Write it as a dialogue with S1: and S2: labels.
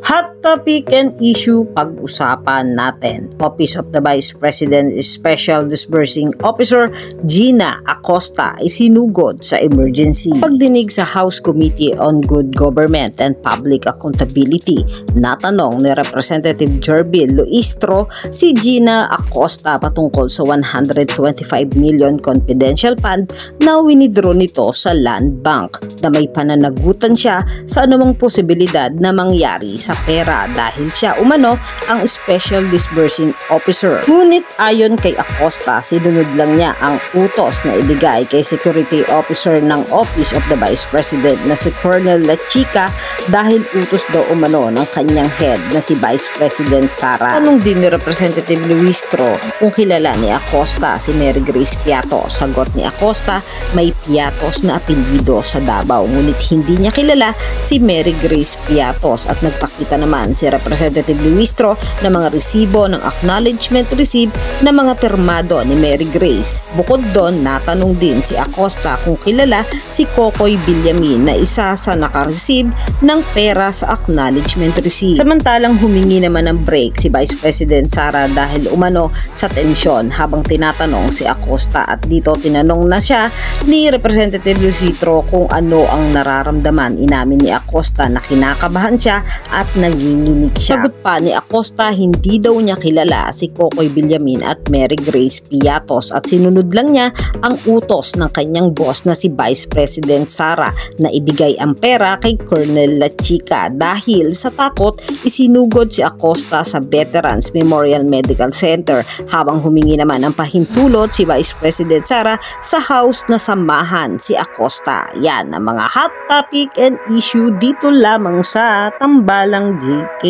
S1: Hot topic and issue pag-usapan natin. Office of the Vice President Special Disbursing Officer Gina Acosta ay sinugod sa emergency. Pagdinig sa House Committee on Good Government and Public Accountability, natanong ni Representative Jervil Luistro si Gina Acosta patungkol sa 125 million confidential fund na winidraw nito sa Land Bank na may pananagutan siya sa anumang posibilidad na mangyari sa pera dahil siya umano ang Special Disbursing Officer. Ngunit ayon kay Acosta, sinunod lang niya ang utos na ibigay kay Security Officer ng Office of the Vice President na si Colonel Lachica dahil utos daw umano ng kanyang head na si Vice President Sara. Tanong din ni Representative Luistro kung kilala ni Acosta si Mary Grace Piatos. Sagot ni Acosta, may Piatos na apelyido sa Davao ngunit hindi niya kilala si Mary Grace Piatos at nagpakita naman si Representative Luistro ng mga resibo ng acknowledgement receipt na mga pirmado ni Mary Grace. Bukod doon, natanong din si Acosta kung kilala si Kokoy Villamin na isa sa nakareceive ng pera sa acknowledgement receipt. Samantalang humingi naman ng break si Vice President Sara dahil umano sa tensyon habang tinatanong si Acosta at dito tinanong na siya ni Representative Luistro kung ano ang nararamdaman. Inamin ni Acosta na kinakabahan siya at nanginginig siya. Sagot pa ni Acosta, hindi daw niya kilala si Kokoy Villamin at Mary Grace Piatos at sinunod lang niya ang utos ng kanyang boss na si Vice President Sara na ibigay ang pera kay Colonel Lachica. Dahil sa takot, isinugod si Acosta sa Veterans Memorial Medical Center habang humingi naman ng pahintulot si Vice President Sara sa House na samahan si Acosta. Yan ang mga hot topic and issue dito lamang sa Tambalang GK.